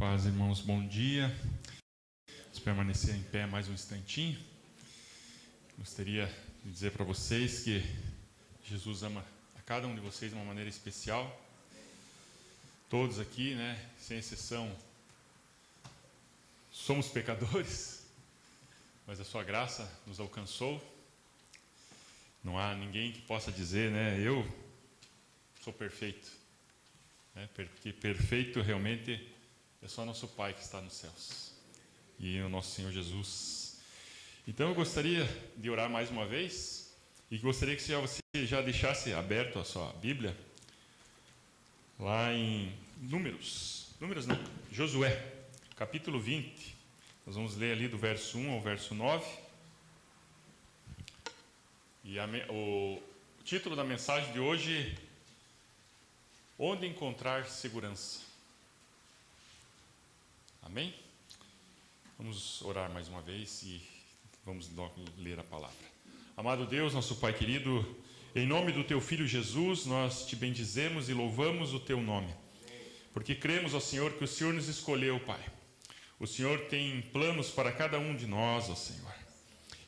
Paz, irmãos, bom dia. Vamos permanecer em pé mais um instantinho. Gostaria de dizer para vocês que Jesus ama a cada um de vocês de uma maneira especial. Todos aqui, sem exceção, somos pecadores, mas a sua graça nos alcançou. Não há ninguém que possa dizer, eu sou perfeito. Porque perfeito realmente é só nosso Pai que está nos céus e o nosso Senhor Jesus. Então eu gostaria de orar mais uma vez e gostaria que você já deixasse aberto a sua Bíblia lá em Josué, capítulo 20. Nós vamos ler ali do verso 1 ao verso 9. E o título da mensagem de hoje: Onde encontrar segurança? Amém? Vamos orar mais uma vez e vamos ler a palavra. Amado Deus, nosso Pai querido, em nome do Teu Filho Jesus, nós Te bendizemos e louvamos o Teu nome. Porque cremos, ó Senhor, que o Senhor nos escolheu, Pai. O Senhor tem planos para cada um de nós, ó Senhor.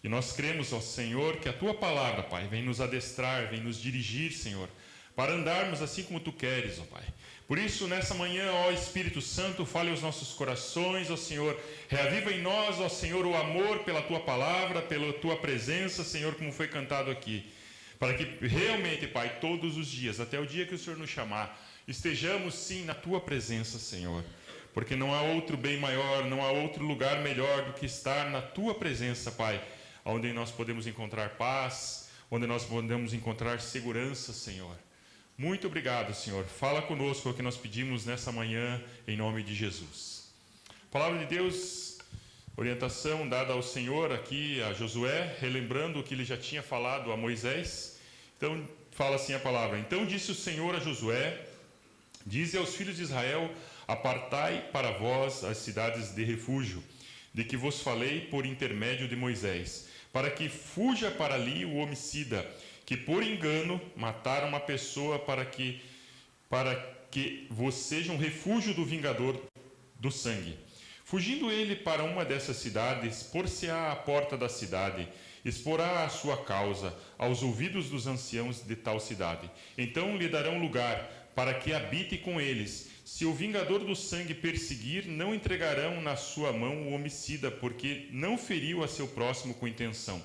E nós cremos, ó Senhor, que a Tua palavra, Pai, vem nos adestrar, vem nos dirigir, Senhor, para andarmos assim como Tu queres, ó Pai. Por isso, nessa manhã, ó Espírito Santo, fale aos nossos corações, ó Senhor. Reaviva em nós, ó Senhor, o amor pela Tua palavra, pela Tua presença, Senhor, como foi cantado aqui. Para que realmente, Pai, todos os dias, até o dia que o Senhor nos chamar, estejamos sim na Tua presença, Senhor. Porque não há outro bem maior, não há outro lugar melhor do que estar na Tua presença, Pai. Onde nós podemos encontrar paz, onde nós podemos encontrar segurança, Senhor. Muito obrigado, Senhor. Fala conosco o que nós pedimos nessa manhã, em nome de Jesus. Palavra de Deus, orientação dada ao Senhor aqui a Josué, relembrando o que ele já tinha falado a Moisés. Então, fala assim a palavra: Então disse o Senhor a Josué: Dize aos filhos de Israel: Apartai para vós as cidades de refúgio, de que vos falei por intermédio de Moisés, para que fuja para ali o homicida, que por engano mataram uma pessoa, para que vos seja um refúgio do vingador do sangue. Fugindo ele para uma dessas cidades, por-se-á à porta da cidade, exporá a sua causa aos ouvidos dos anciãos de tal cidade. Então lhe darão lugar para que habite com eles. Se o vingador do sangue perseguir, não entregarão na sua mão o homicida, porque não feriu a seu próximo com intenção,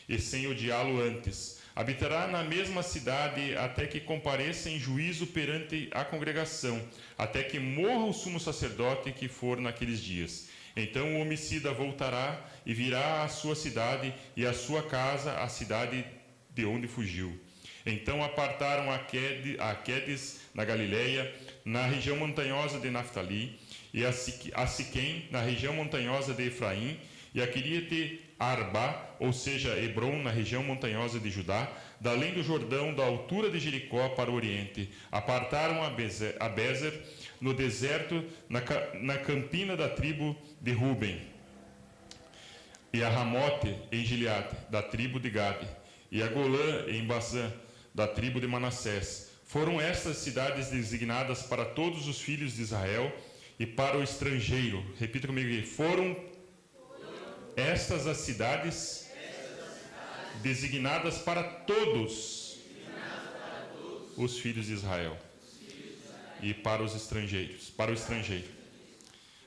e sem odiá-lo antes. Habitará na mesma cidade até que compareça em juízo perante a congregação, até que morra o sumo sacerdote que for naqueles dias. Então o homicida voltará e virá à sua cidade e à sua casa, à cidade de onde fugiu. Então apartaram a Quedes, na Galileia, na região montanhosa de Naftali, e a Siquém, na região montanhosa de Efraim, e a Quiriate Arba, ou seja, Hebron, na região montanhosa de Judá, da além do Jordão, da altura de Jericó para o oriente. Apartaram a Bezer, no deserto, na campina da tribo de Ruben, e a Ramote, em Gileade, da tribo de Gade, e a Golã, em Bazã, da tribo de Manassés. Foram estas cidades designadas para todos os filhos de Israel e para o estrangeiro. Repita comigo aqui: foram estas as cidades designadas para todos os filhos de Israel e para os estrangeiros, para o estrangeiro.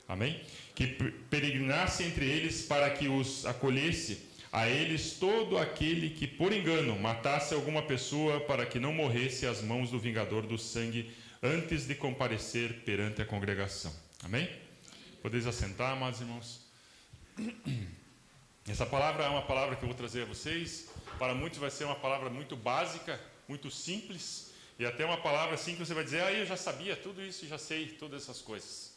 Amém? Que peregrinasse entre eles, para que os acolhesse a eles todo aquele que por engano matasse alguma pessoa, para que não morresse às mãos do vingador do sangue antes de comparecer perante a congregação. Amém? Podeis assentar, amados irmãos. Essa palavra é uma palavra que eu vou trazer a vocês. Para muitos vai ser uma palavra muito básica, muito simples, e até uma palavra assim que você vai dizer: eu já sabia tudo isso, já sei todas essas coisas.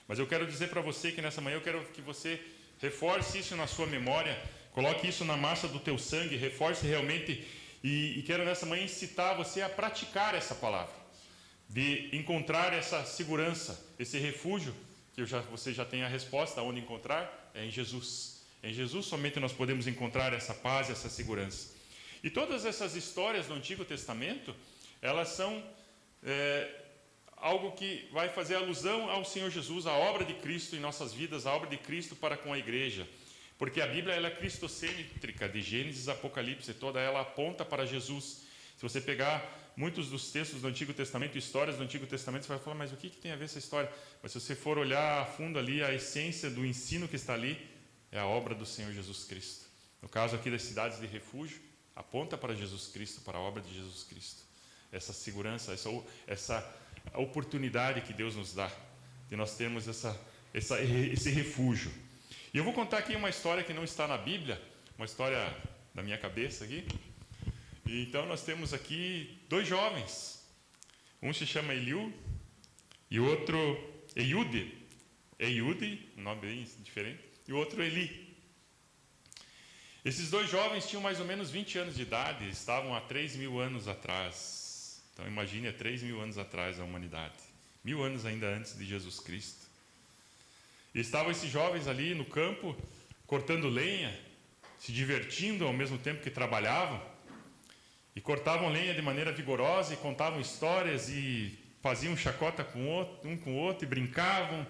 Mas eu quero dizer para você que nessa manhã eu quero que você reforce isso na sua memória, coloque isso na massa do teu sangue, reforce realmente, e quero nessa manhã incitar você a praticar essa palavra, de encontrar essa segurança, esse refúgio, que você já tem a resposta, onde encontrar, é em Jesus. Em Jesus somente nós podemos encontrar essa paz, essa segurança. E todas essas histórias do Antigo Testamento, elas são algo que vai fazer alusão ao Senhor Jesus, à obra de Cristo em nossas vidas, a obra de Cristo para com a igreja. Porque a Bíblia ela é cristocêntrica, de Gênesis a Apocalipse, toda ela aponta para Jesus. Se você pegar muitos dos textos do Antigo Testamento, histórias do Antigo Testamento, você vai falar, mas o que tem a ver essa história? Mas se você for olhar a fundo ali, a essência do ensino que está ali, é a obra do Senhor Jesus Cristo. No caso aqui das cidades de refúgio, aponta para Jesus Cristo, para a obra de Jesus Cristo. Essa segurança, essa oportunidade que Deus nos dá, de nós termos esse refúgio. E eu vou contar aqui uma história que não está na Bíblia, uma história da minha cabeça aqui. E então nós temos aqui 2 jovens. Um se chama Eliú e o outro Eiúde. Eiúde, um nome bem diferente. E o outro Eli. Esses 2 jovens tinham mais ou menos 20 anos de idade, estavam há 3.000 anos atrás. Então imagine, há 3.000 anos atrás a humanidade. 1.000 anos ainda antes de Jesus Cristo. E estavam esses jovens ali no campo, cortando lenha, se divertindo ao mesmo tempo que trabalhavam. E cortavam lenha de maneira vigorosa e contavam histórias e faziam chacota um com o outro e brincavam.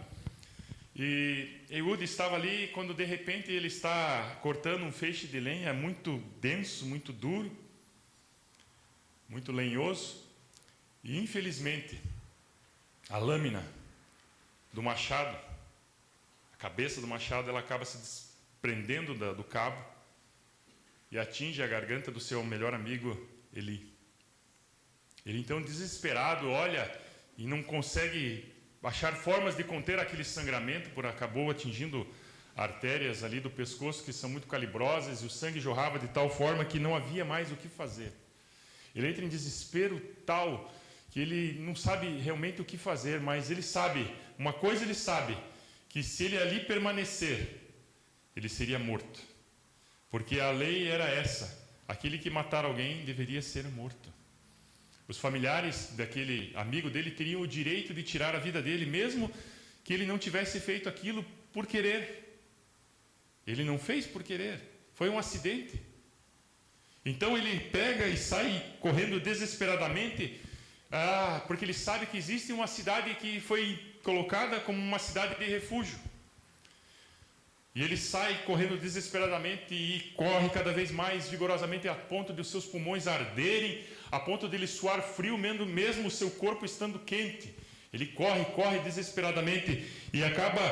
E Eude estava ali quando de repente ele está cortando um feixe de lenha muito denso, muito duro, muito lenhoso. E infelizmente a lâmina do machado, a cabeça do machado, ela acaba se desprendendo do cabo e atinge a garganta do seu melhor amigo Eli. Ele então, desesperado, olha e não consegue achar formas de conter aquele sangramento, porque acabou atingindo artérias ali do pescoço que são muito calibrosas e o sangue jorrava de tal forma que não havia mais o que fazer. Ele entra em desespero tal que ele não sabe realmente o que fazer, mas ele sabe, uma coisa ele sabe, que se ele ali permanecer, ele seria morto. Porque a lei era essa: aquele que matar alguém deveria ser morto. Os familiares daquele amigo dele teriam o direito de tirar a vida dele, mesmo que ele não tivesse feito aquilo por querer. Ele não fez por querer, foi um acidente. Então ele pega e sai correndo desesperadamente, porque ele sabe que existe uma cidade que foi colocada como uma cidade de refúgio. E ele sai correndo desesperadamente e corre cada vez mais vigorosamente, a ponto de os seus pulmões arderem, a ponto de ele suar frio, mesmo o seu corpo estando quente. Ele corre desesperadamente e acaba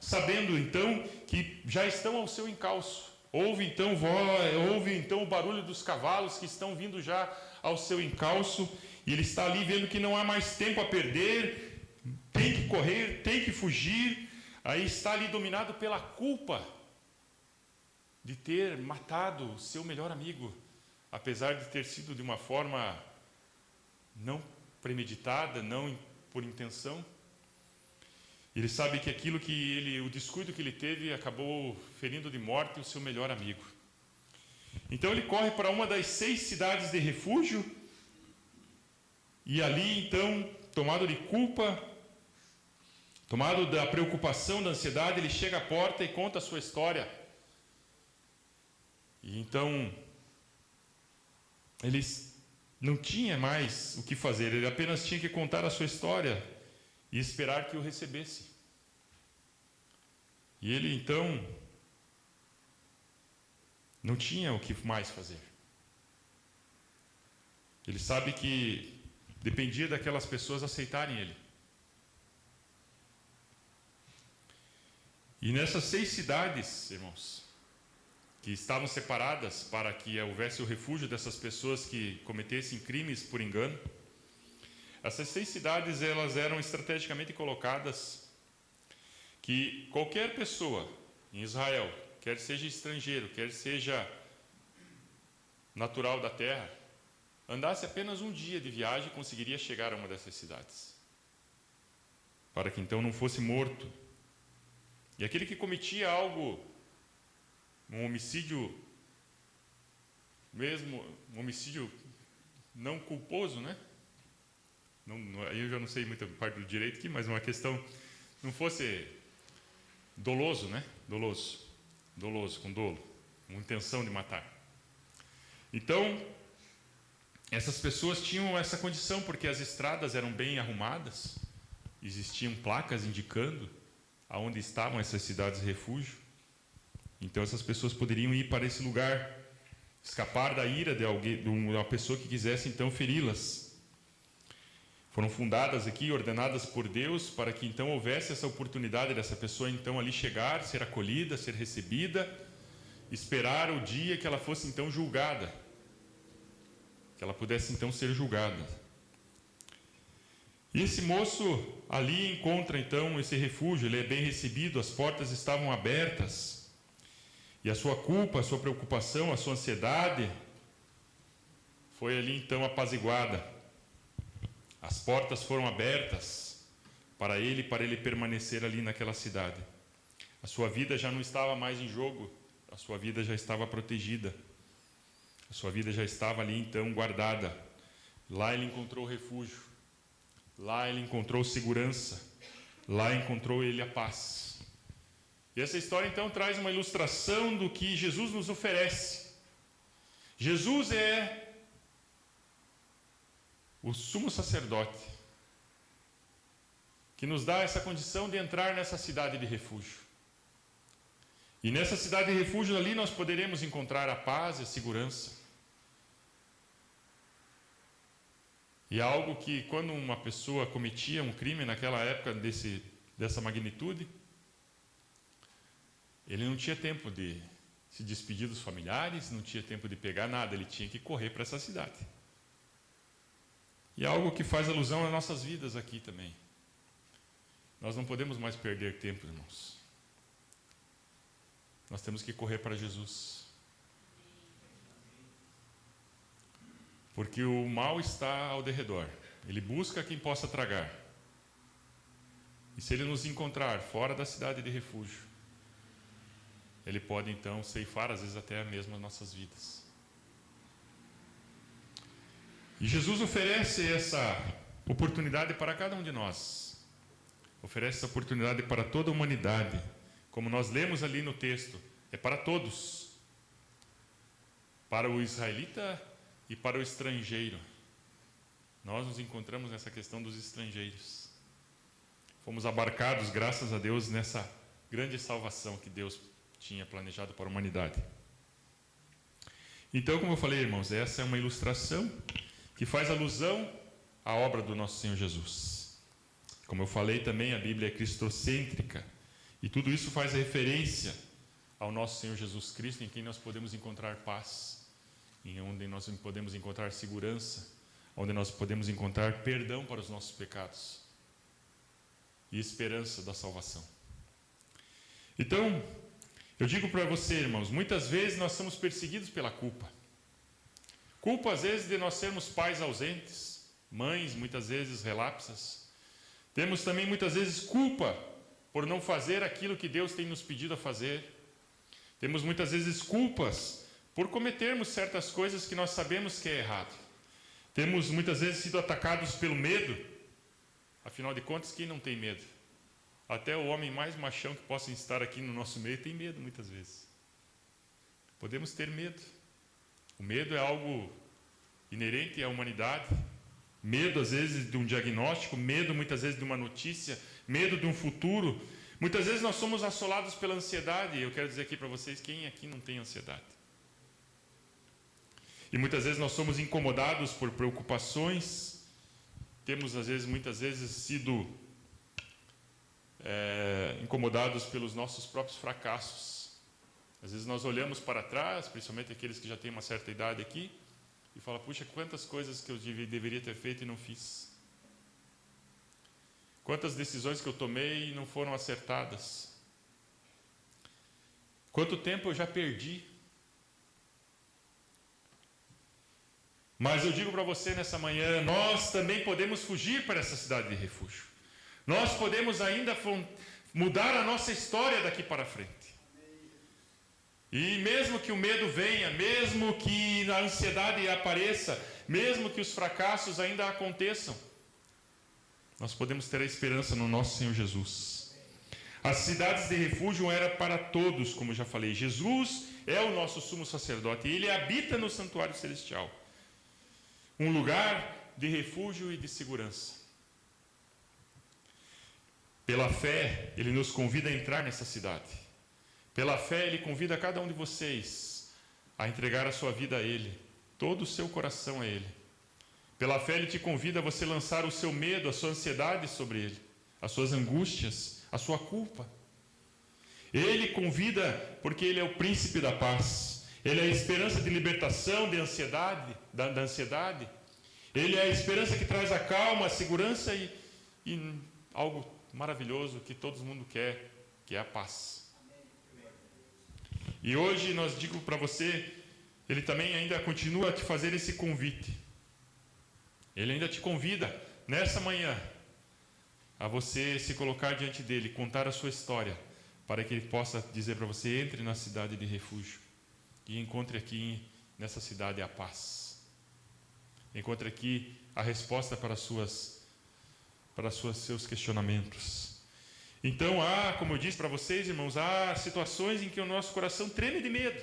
sabendo então que já estão ao seu encalço. Ouve então o barulho dos cavalos que estão vindo já ao seu encalço, e ele está ali vendo que não há mais tempo a perder, tem que correr, tem que fugir. Aí está ali dominado pela culpa de ter matado o seu melhor amigo, apesar de ter sido de uma forma não premeditada, não por intenção. Ele sabe que o descuido que ele teve acabou ferindo de morte o seu melhor amigo. Então ele corre para uma das 6 cidades de refúgio, e ali então, tomado de culpa, tomado da preocupação, da ansiedade, ele chega à porta e conta a sua história. E então, ele não tinha mais o que fazer, ele apenas tinha que contar a sua história e esperar que o recebesse. E ele então não tinha o que mais fazer. Ele sabe que dependia daquelas pessoas aceitarem ele. E nessas 6 cidades, irmãos, que estavam separadas para que houvesse o refúgio dessas pessoas que cometessem crimes por engano, essas 6 cidades elas eram estrategicamente colocadas que qualquer pessoa em Israel, quer seja estrangeiro, quer seja natural da terra, andasse apenas um dia de viagem, conseguiria chegar a uma dessas cidades, para que então não fosse morto. E aquele que cometia algo, um homicídio não culposo, né? Aí eu já não sei muita parte do direito aqui, mas uma questão, não fosse doloso, né? Doloso, com dolo, com intenção de matar. Então, essas pessoas tinham essa condição porque as estradas eram bem arrumadas, existiam placas indicando aonde estavam essas cidades de refúgio. Então essas pessoas poderiam ir para esse lugar, escapar da ira de alguém, de uma pessoa que quisesse então feri-las. Foram fundadas aqui, ordenadas por Deus, para que então houvesse essa oportunidade dessa pessoa então ali chegar, ser acolhida, ser recebida, esperar o dia que ela fosse então julgada, que ela pudesse então ser julgada. E esse moço ali encontra então esse refúgio, ele é bem recebido, as portas estavam abertas, e a sua culpa, a sua preocupação, a sua ansiedade foi ali então apaziguada. As portas foram abertas para ele permanecer ali naquela cidade. A sua vida já não estava mais em jogo, a sua vida já estava protegida. A sua vida já estava ali então guardada. Lá ele encontrou refúgio. Lá ele encontrou segurança. Lá encontrou ele a paz. E essa história então traz uma ilustração do que Jesus nos oferece. Jesus é o sumo sacerdote, que nos dá essa condição de entrar nessa cidade de refúgio. E nessa cidade de refúgio ali nós poderemos encontrar a paz e a segurança. E é algo que quando uma pessoa cometia um crime naquela época dessa magnitude, ele não tinha tempo de se despedir dos familiares, não tinha tempo de pegar nada, ele tinha que correr para essa cidade. E é algo que faz alusão às nossas vidas aqui também. Nós não podemos mais perder tempo, irmãos. Nós temos que correr para Jesus. Porque o mal está ao derredor. Ele busca quem possa tragar. E se ele nos encontrar fora da cidade de refúgio, ele pode então ceifar, às vezes até mesmo as nossas vidas. E Jesus oferece essa oportunidade para cada um de nós. Oferece essa oportunidade para toda a humanidade. Como nós lemos ali no texto, é para todos. Para o israelita e para o estrangeiro. Nós nos encontramos nessa questão dos estrangeiros. Fomos abarcados, graças a Deus, nessa grande salvação que Deus tinha planejado para a humanidade. Então, como eu falei, irmãos, essa é uma ilustração que faz alusão à obra do nosso Senhor Jesus. Como eu falei também, a Bíblia é cristocêntrica, e tudo isso faz referência ao nosso Senhor Jesus Cristo, em quem nós podemos encontrar paz, em onde nós podemos encontrar segurança, onde nós podemos encontrar perdão para os nossos pecados e esperança da salvação. Então, eu digo para você, irmãos, muitas vezes nós somos perseguidos pela culpa. Culpa, às vezes, de nós sermos pais ausentes, mães, muitas vezes, relapsas. Temos também, muitas vezes, culpa por não fazer aquilo que Deus tem nos pedido a fazer. Temos, muitas vezes, culpas por cometermos certas coisas que nós sabemos que é errado. Temos, muitas vezes, sido atacados pelo medo. Afinal de contas, quem não tem medo? Até o homem mais machão que possa estar aqui no nosso meio tem medo, muitas vezes. Podemos ter medo. O medo é algo inerente à humanidade. Medo, às vezes, de um diagnóstico, medo, muitas vezes, de uma notícia, medo de um futuro. Muitas vezes nós somos assolados pela ansiedade. Eu quero dizer aqui para vocês, quem aqui não tem ansiedade? E muitas vezes nós somos incomodados por preocupações. Temos, às vezes, muitas vezes, sido incomodados pelos nossos próprios fracassos. Às vezes nós olhamos para trás, principalmente aqueles que já têm uma certa idade aqui, e falam, puxa, quantas coisas que eu deveria ter feito e não fiz. Quantas decisões que eu tomei e não foram acertadas. Quanto tempo eu já perdi. Mas eu digo para você nessa manhã, nós também podemos fugir para essa cidade de refúgio. Nós podemos ainda mudar a nossa história daqui para frente. E mesmo que o medo venha, mesmo que a ansiedade apareça, mesmo que os fracassos ainda aconteçam, nós podemos ter a esperança no nosso Senhor Jesus. As cidades de refúgio eram para todos, como já falei. Jesus é o nosso sumo sacerdote e ele habita no santuário celestial. um lugar de refúgio e de segurança. Pela fé, Ele nos convida a entrar nessa cidade. Pela fé, Ele convida cada um de vocês a entregar a sua vida a Ele, todo o seu coração a Ele. Pela fé, Ele te convida a você lançar o seu medo, a sua ansiedade sobre Ele, as suas angústias, a sua culpa. Ele convida porque Ele é o príncipe da paz. Ele é a esperança de libertação da ansiedade. Ele é a esperança que traz a calma, a segurança e algo maravilhoso que todo mundo quer, que é a paz. E hoje nós digo para você, Ele também ainda continua a te fazer esse convite. Ele ainda te convida, nessa manhã, a você se colocar diante dEle, contar a sua história, para que Ele possa dizer para você, entre na cidade de refúgio e encontre aqui, nessa cidade, a paz. Encontre aqui a resposta para seus questionamentos. Então, como eu disse para vocês, irmãos, há situações em que o nosso coração treme de medo.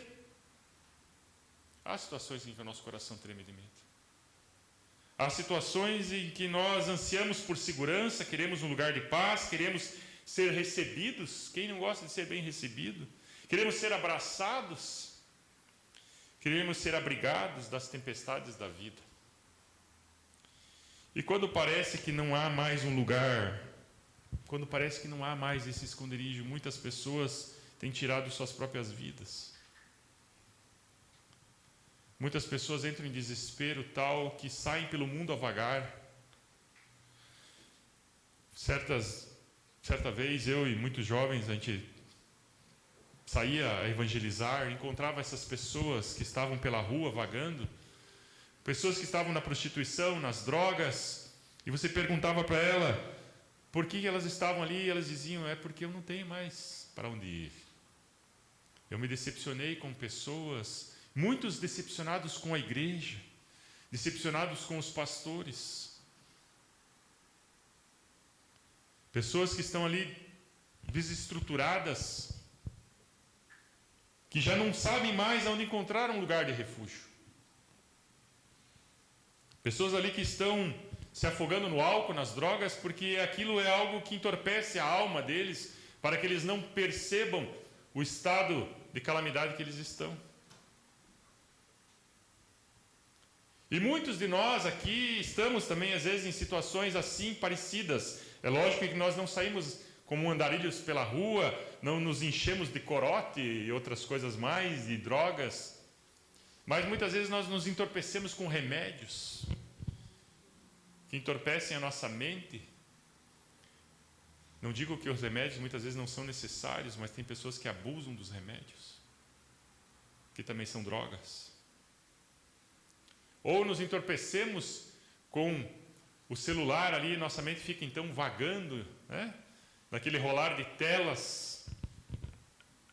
Há situações em que o nosso coração treme de medo. Há situações em que nós ansiamos por segurança, queremos um lugar de paz, queremos ser recebidos. Quem não gosta de ser bem recebido? Queremos ser abraçados. Queremos ser abrigados das tempestades da vida. E quando parece que não há mais um lugar, quando parece que não há mais esse esconderijo, muitas pessoas têm tirado suas próprias vidas. Muitas pessoas entram em desespero tal que saem pelo mundo a vagar. Certa vez, eu e muitos jovens, a gente saía a evangelizar, encontrava essas pessoas que estavam pela rua vagando, pessoas que estavam na prostituição, nas drogas, e você perguntava para ela por que elas estavam ali, e elas diziam, é porque eu não tenho mais para onde ir. Eu me decepcionei com pessoas, muitos decepcionados com a igreja, decepcionados com os pastores. Pessoas que estão ali desestruturadas, que já não sabem mais onde encontrar um lugar de refúgio. Pessoas ali que estão se afogando no álcool, nas drogas, porque aquilo é algo que entorpece a alma deles, para que eles não percebam o estado de calamidade que eles estão. E muitos de nós aqui estamos também, às vezes, em situações assim, parecidas. É lógico que nós não saímos como andarilhos pela rua, não nos enchemos de corote e outras coisas mais, de drogas, mas muitas vezes nós nos entorpecemos com remédios que entorpecem a nossa mente. Não digo que os remédios muitas vezes não são necessários, mas tem pessoas que abusam dos remédios, que também são drogas. Ou nos entorpecemos com o celular ali, nossa mente fica então vagando, né? Daquele rolar de telas,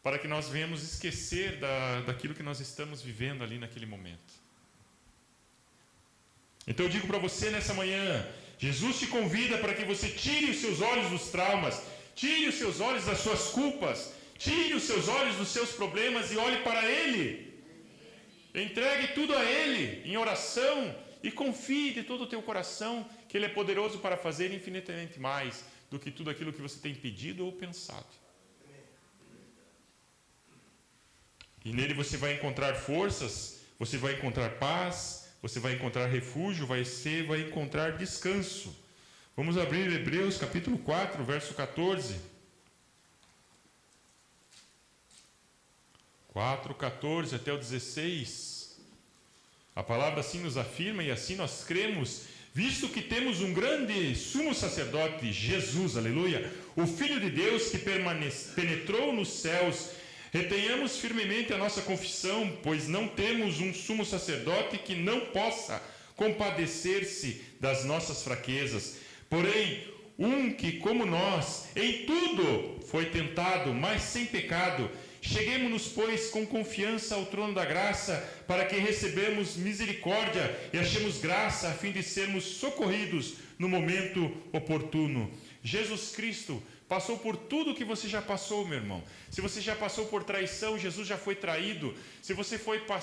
para que nós venhamos esquecer daquilo que nós estamos vivendo ali naquele momento. Então eu digo para você nessa manhã, Jesus te convida para que você tire os seus olhos dos traumas, tire os seus olhos das suas culpas, tire os seus olhos dos seus problemas e olhe para Ele. Entregue tudo a Ele em oração e confie de todo o teu coração que Ele é poderoso para fazer infinitamente mais do que tudo aquilo que você tem pedido ou pensado. E nele você vai encontrar forças, você vai encontrar paz, você vai encontrar refúgio, você vai encontrar descanso. Vamos abrir Hebreus capítulo 4, verso 14. 4:14 até o 16. A palavra assim nos afirma e assim nós cremos, visto que temos um grande sumo sacerdote, Jesus, aleluia, o Filho de Deus que penetrou nos céus, retenhamos firmemente a nossa confissão, pois não temos um sumo sacerdote que não possa compadecer-se das nossas fraquezas, porém, um que, como nós, em tudo foi tentado, mas sem pecado. Cheguemo-nos, pois, com confiança ao trono da graça, para que recebamos misericórdia e achemos graça, a fim de sermos socorridos no momento oportuno. Jesus Cristo passou por tudo que você já passou, meu irmão. Se você já passou por traição, Jesus já foi traído. Se você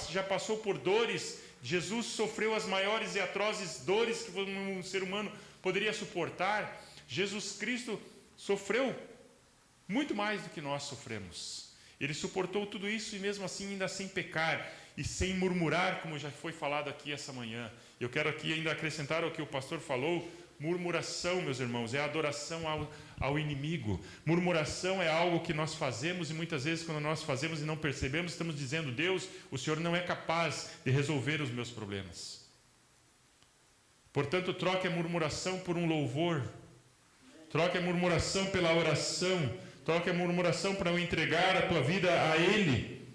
já passou por dores, Jesus sofreu as maiores e atrozes dores que um ser humano poderia suportar. Jesus Cristo sofreu muito mais do que nós sofremos. Ele suportou tudo isso e mesmo assim ainda sem pecar e sem murmurar, como já foi falado aqui essa manhã. Eu quero aqui ainda acrescentar ao que o pastor falou. Murmuração, meus irmãos, é adoração ao inimigo. Murmuração é algo que nós fazemos e muitas vezes quando nós fazemos e não percebemos, estamos dizendo: Deus, o Senhor não é capaz de resolver os meus problemas. Portanto, troque a murmuração por um louvor. Troque a murmuração pela oração. Troque a murmuração para eu entregar a tua vida a Ele.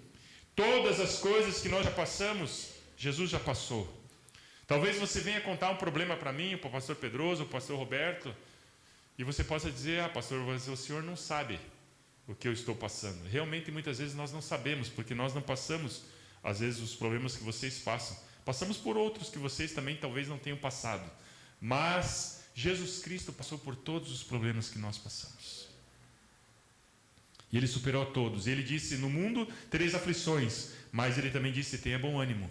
Todas as coisas que nós já passamos, Jesus já passou. Talvez você venha contar um problema para mim, para o pastor Pedroso, para o pastor Roberto, e você possa dizer: pastor, o senhor não sabe o que eu estou passando. Realmente, muitas vezes nós não sabemos, porque nós não passamos, às vezes, os problemas que vocês passam. Passamos por outros que vocês também talvez não tenham passado. Mas Jesus Cristo passou por todos os problemas que nós passamos. E Ele superou todos. E Ele disse: no mundo tereis aflições, mas Ele também disse: tenha bom ânimo.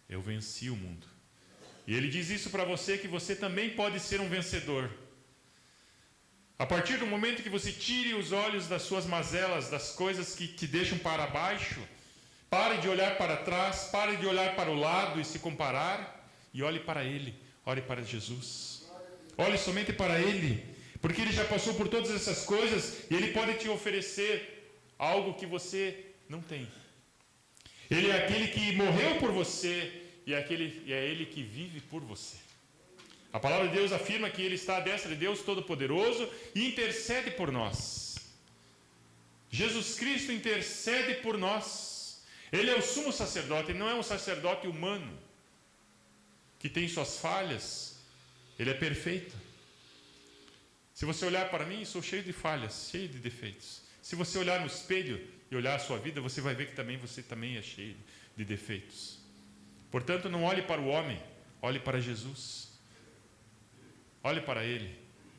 Eu venci o mundo. E Ele diz isso para você, que você também pode ser um vencedor. A partir do momento que você tire os olhos das suas mazelas, das coisas que te deixam para baixo, pare de olhar para trás, pare de olhar para o lado e se comparar, e olhe para Ele, olhe para Jesus. Olhe somente para Ele, porque Ele já passou por todas essas coisas e Ele pode te oferecer algo que você não tem. Ele é aquele que morreu por você e é Ele que vive por você. A palavra de Deus afirma que Ele está à destra de Deus Todo-Poderoso e intercede por nós. Jesus Cristo intercede por nós. Ele é o sumo sacerdote, Ele não é um sacerdote humano que tem suas falhas. Ele é perfeito. Se você olhar para mim, sou cheio de falhas, cheio de defeitos. Se você olhar no espelho e olhar a sua vida, você vai ver que você também é cheio de defeitos. Portanto, não olhe para o homem, olhe para Jesus. Olhe para Ele.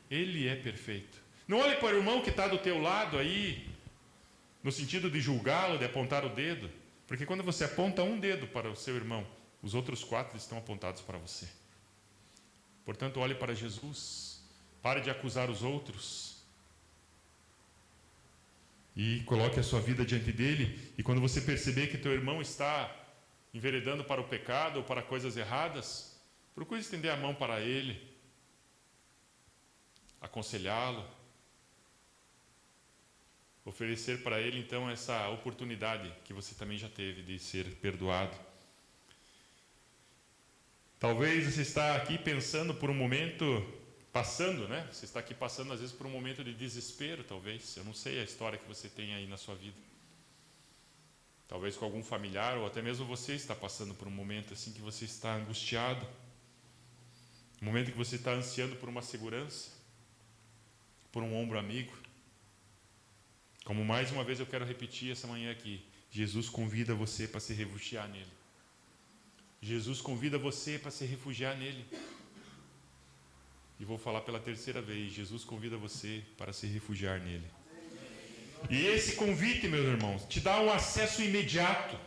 Ele é perfeito. Não olhe para o irmão que está do teu lado aí, no sentido de julgá-lo, de apontar o dedo. Porque quando você aponta um dedo para o seu irmão, os outros 4 estão apontados para você. Portanto, olhe para Jesus. Pare de acusar os outros. E coloque a sua vida diante dele. E quando você perceber que teu irmão está enveredando para o pecado ou para coisas erradas, procure estender a mão para ele, aconselhá-lo, oferecer para ele então essa oportunidade que você também já teve de ser perdoado. Talvez você está aqui pensando por um momento, você está aqui passando às vezes por um momento de desespero, talvez. Eu não sei a história que você tem aí na sua vida. Talvez com algum familiar, ou até mesmo você está passando por um momento assim que você está angustiado. Um momento que você está ansiando por uma segurança, por um ombro amigo. Como mais uma vez eu quero repetir essa manhã aqui, Jesus convida você para se refugiar nele. Jesus convida você para se refugiar nele. E vou falar pela terceira vez, Jesus convida você para se refugiar nele. E esse convite, meus irmãos, te dá um acesso imediato.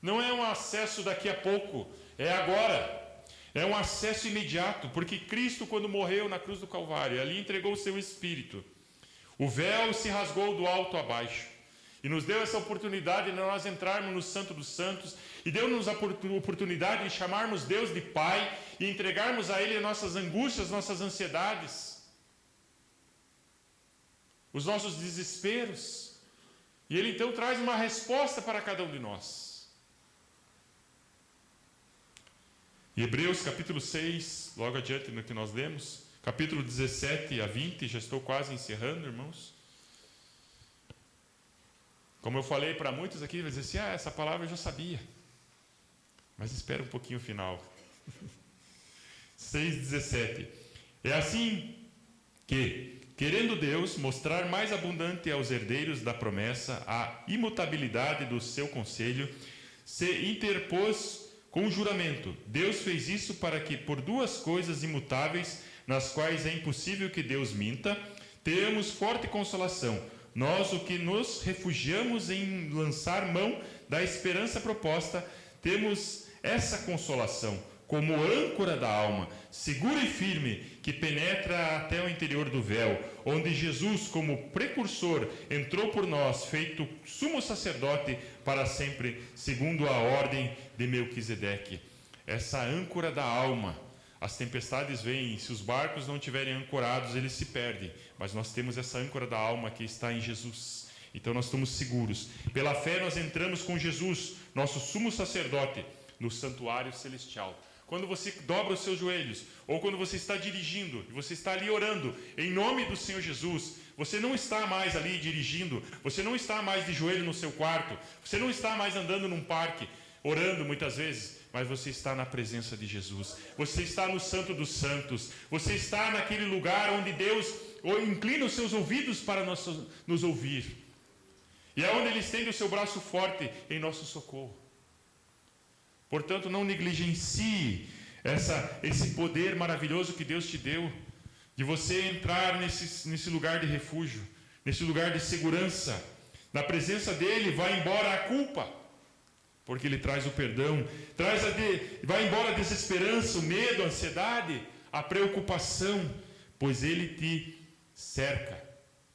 Não é um acesso daqui a pouco, é agora. É um acesso imediato, porque Cristo, quando morreu na cruz do Calvário, ali entregou o seu Espírito. O véu se rasgou do alto a baixo. E nos deu essa oportunidade de nós entrarmos no Santo dos Santos. E deu-nos a oportunidade de chamarmos Deus de Pai e entregarmos a Ele nossas angústias, nossas ansiedades, os nossos desesperos. E Ele então traz uma resposta para cada um de nós. Em Hebreus capítulo 6, logo adiante no que nós lemos, capítulo 17 a 20, já estou quase encerrando, irmãos. Como eu falei para muitos aqui, vai dizer assim: essa palavra eu já sabia. Mas espera um pouquinho o final. 6,17. É assim que, querendo Deus mostrar mais abundante aos herdeiros da promessa a imutabilidade do seu conselho, se interpôs com juramento. Deus fez isso para que, por 2 coisas imutáveis, nas quais é impossível que Deus minta, tenhamos forte consolação. Nós, o que nos refugiamos em lançar mão da esperança proposta, temos essa consolação como âncora da alma, segura e firme, que penetra até o interior do véu, onde Jesus, como precursor, entrou por nós, feito sumo sacerdote para sempre, segundo a ordem de Melquisedeque. Essa âncora da alma. As tempestades vêm, se os barcos não estiverem ancorados, eles se perdem. Mas nós temos essa âncora da alma que está em Jesus. Então nós estamos seguros. Pela fé nós entramos com Jesus, nosso sumo sacerdote, no santuário celestial. Quando você dobra os seus joelhos, ou quando você está dirigindo, e você está ali orando, em nome do Senhor Jesus, você não está mais ali dirigindo, você não está mais de joelho no seu quarto, você não está mais andando num parque, orando muitas vezes, mas você está na presença de Jesus, você está no Santo dos Santos, você está naquele lugar onde Deus inclina os seus ouvidos para nos ouvir, e é onde Ele estende o seu braço forte em nosso socorro. Portanto, não negligencie esse poder maravilhoso que Deus te deu, de você entrar nesse lugar de refúgio, nesse lugar de segurança. Na presença dEle vai embora a culpa, porque Ele traz o perdão, vai embora a desesperança, o medo, a ansiedade, a preocupação, pois Ele te cerca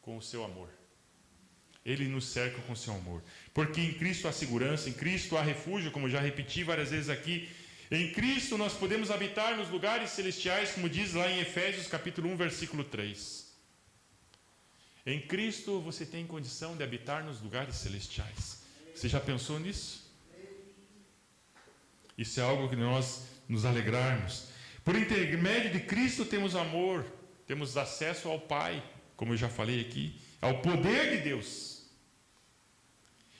com o seu amor. Ele nos cerca com o seu amor. Porque em Cristo há segurança, em Cristo há refúgio, como já repeti várias vezes aqui. Em Cristo nós podemos habitar nos lugares celestiais, como diz lá em Efésios capítulo 1, versículo 3. Em Cristo você tem condição de habitar nos lugares celestiais. Você já pensou nisso? Isso é algo que nós nos alegrarmos. Por intermédio de Cristo temos amor, temos acesso ao Pai, como eu já falei aqui, ao poder de Deus.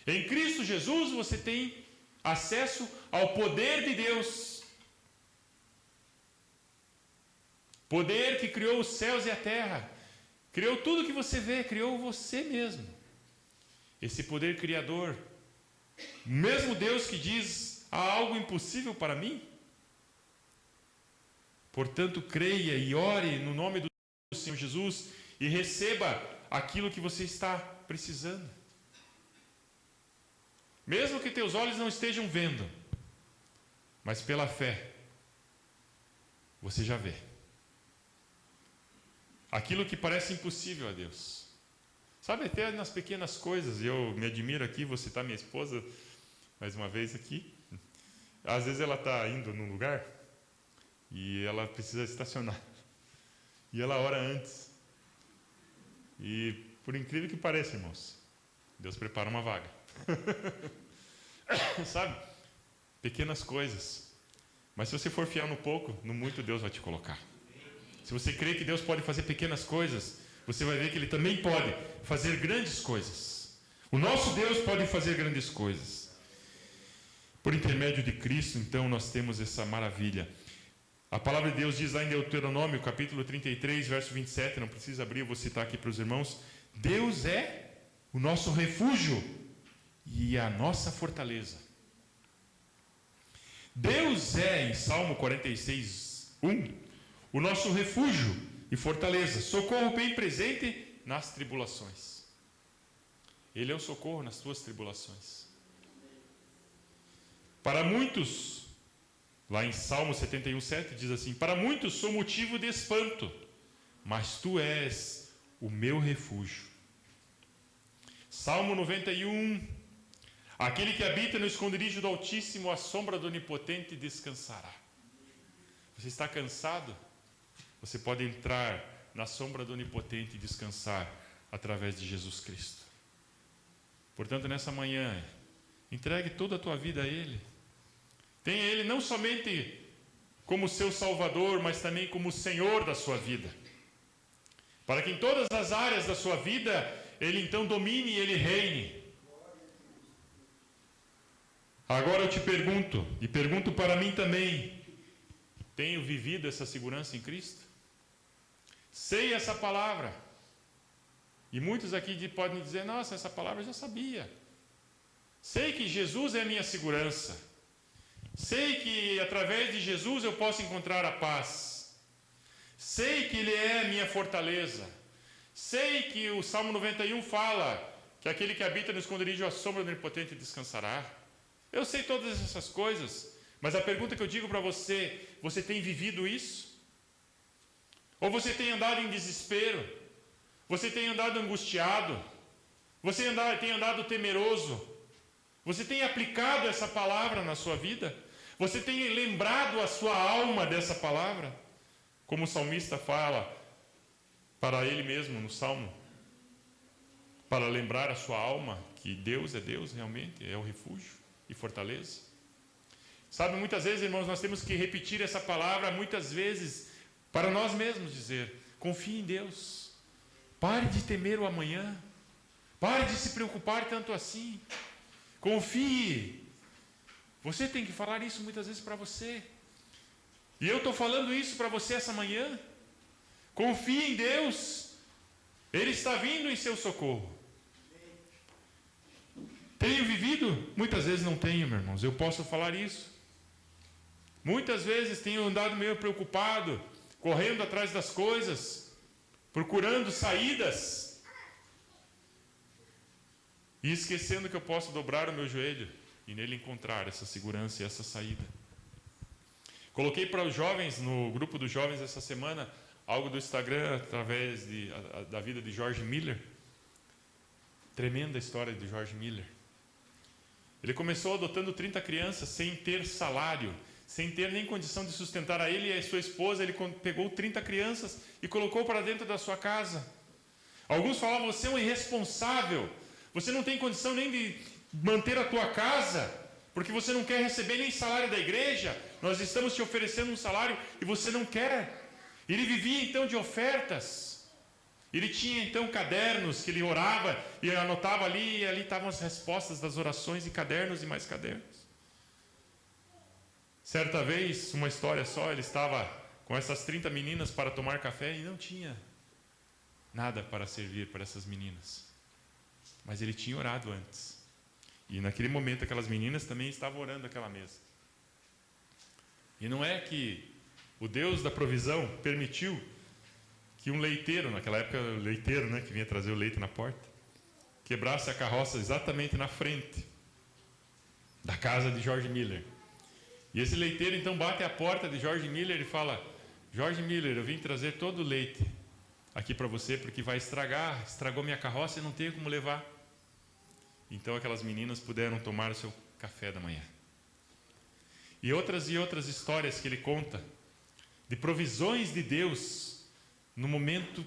Em Cristo Jesus você tem acesso ao poder de Deus. Poder que criou os céus e a terra. Criou tudo que você vê, criou você mesmo. Esse poder criador. Mesmo Deus que diz, há algo impossível para mim? Portanto, creia e ore no nome do Senhor Jesus e receba aquilo que você está precisando. Mesmo que teus olhos não estejam vendo, mas pela fé, você já vê. Aquilo que parece impossível a Deus. Sabe, até nas pequenas coisas, eu me admiro aqui, vou citar minha esposa, mais uma vez aqui. Às vezes ela está indo num lugar, e ela precisa estacionar. E ela ora antes. E, por incrível que pareça, irmãos, Deus prepara uma vaga. Sabe? Pequenas coisas. Mas se você for fiel no pouco, no muito Deus vai te colocar. Se você crê que Deus pode fazer pequenas coisas, você vai ver que Ele também pode fazer grandes coisas. O nosso Deus pode fazer grandes coisas. Por intermédio de Cristo, então, nós temos essa maravilha. A palavra de Deus diz lá em Deuteronômio, capítulo 33, verso 27, não precisa abrir, eu vou citar aqui para os irmãos. Deus é o nosso refúgio e a nossa fortaleza. Deus é, em Salmo 46, 1, o nosso refúgio e fortaleza, socorro bem presente nas tribulações. Ele é o socorro nas tuas tribulações. Para muitos, lá em Salmo 71, 7, diz assim: para muitos sou motivo de espanto, mas tu és o meu refúgio. Salmo 91, aquele que habita no esconderijo do Altíssimo, à sombra do Onipotente descansará. Você está cansado? Você pode entrar na sombra do Onipotente e descansar através de Jesus Cristo. Portanto, nessa manhã, entregue toda a tua vida a Ele. Tenha Ele não somente como seu Salvador, mas também como Senhor da sua vida. Para que em todas as áreas da sua vida, Ele então domine e Ele reine. Agora eu te pergunto, e pergunto para mim também, tenho vivido essa segurança em Cristo? Sei essa palavra. E muitos aqui podem dizer, nossa, essa palavra eu já sabia. Sei que Jesus é a minha segurança. Sei que através de Jesus eu posso encontrar a paz. Sei que Ele é a minha fortaleza. Sei que o Salmo 91 fala que aquele que habita no esconderijo à sombra do Onipotente descansará. Eu sei todas essas coisas, Mas a pergunta que eu digo para você, você tem vivido isso? Ou você tem andado em desespero? Você tem andado angustiado? Você tem andado temeroso? Você tem aplicado essa palavra na sua vida? Você tem lembrado a sua alma dessa palavra? Como o salmista fala para ele mesmo no Salmo, para lembrar a sua alma que Deus é Deus realmente, é o refúgio e fortaleza. Sabe, muitas vezes, irmãos, nós temos que repetir essa palavra muitas vezes para nós mesmos dizer: confie em Deus, pare de temer o amanhã, pare de se preocupar tanto assim, confie. Você tem que falar isso muitas vezes para você. E eu estou falando isso para você essa manhã. Confie em Deus. Ele está vindo em seu socorro. Tenho vivido? Muitas vezes não tenho, meus irmãos. Eu posso falar isso. Muitas vezes tenho andado meio preocupado, correndo atrás das coisas, procurando saídas, e esquecendo que eu posso dobrar o meu joelho e nele encontrar essa segurança e essa saída. Coloquei para os jovens, no grupo dos jovens essa semana, algo do Instagram, através da vida de George Miller. Tremenda história de George Miller. Ele começou adotando 30 crianças sem ter salário, sem ter nem condição de sustentar a ele e a sua esposa. Ele pegou 30 crianças e colocou para dentro da sua casa. Alguns falavam: você é um irresponsável, você não tem condição nem de manter a tua casa, porque você não quer receber nem salário da igreja. Nós estamos te oferecendo um salário e você não quer. Ele vivia então de ofertas. Ele tinha então cadernos que ele orava e anotava ali, e ali estavam as respostas das orações, e cadernos e mais cadernos. Certa vez, uma história só, ele estava com essas 30 meninas para tomar café e não tinha nada para servir para essas meninas. Mas ele tinha orado antes. E naquele momento aquelas meninas também estavam orando àquela mesa. E não é que o Deus da provisão permitiu que um leiteiro, naquela época o leiteiro, que vinha trazer o leite na porta, quebrasse a carroça exatamente na frente da casa de George Miller. E esse leiteiro então bate à porta de George Miller e fala: George Miller, eu vim trazer todo o leite aqui para você, porque vai estragou minha carroça e não tenho como levar. Então aquelas meninas puderam tomar o seu café da manhã. E outras histórias que ele conta, de provisões de Deus, no momento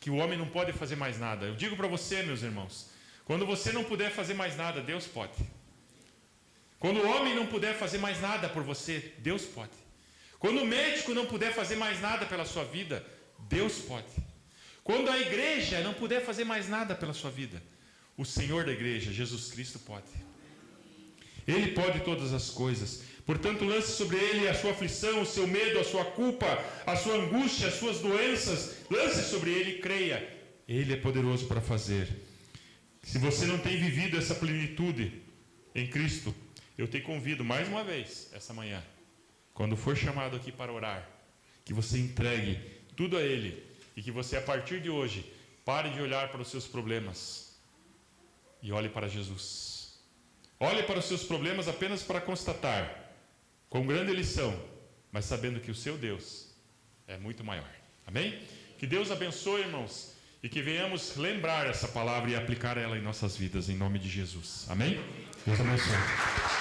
que o homem não pode fazer mais nada. Eu digo para você, meus irmãos, quando você não puder fazer mais nada, Deus pode. Quando o homem não puder fazer mais nada por você, Deus pode. Quando o médico não puder fazer mais nada pela sua vida, Deus pode. Quando a igreja não puder fazer mais nada pela sua vida, o Senhor da igreja, Jesus Cristo, pode. Ele pode todas as coisas. Portanto, lance sobre ele a sua aflição, o seu medo, a sua culpa, a sua angústia, as suas doenças. Lance sobre ele e creia. Ele é poderoso para fazer. Se você não tem vivido essa plenitude em Cristo, eu te convido mais uma vez, essa manhã, quando for chamado aqui para orar, que você entregue tudo a Ele e que você, a partir de hoje, pare de olhar para os seus problemas e olhe para Jesus. Olhe para os seus problemas apenas para constatar, com grande lição, mas sabendo que o seu Deus é muito maior. Amém? Que Deus abençoe, irmãos, e que venhamos lembrar essa palavra e aplicar ela em nossas vidas, em nome de Jesus. Amém? Deus abençoe.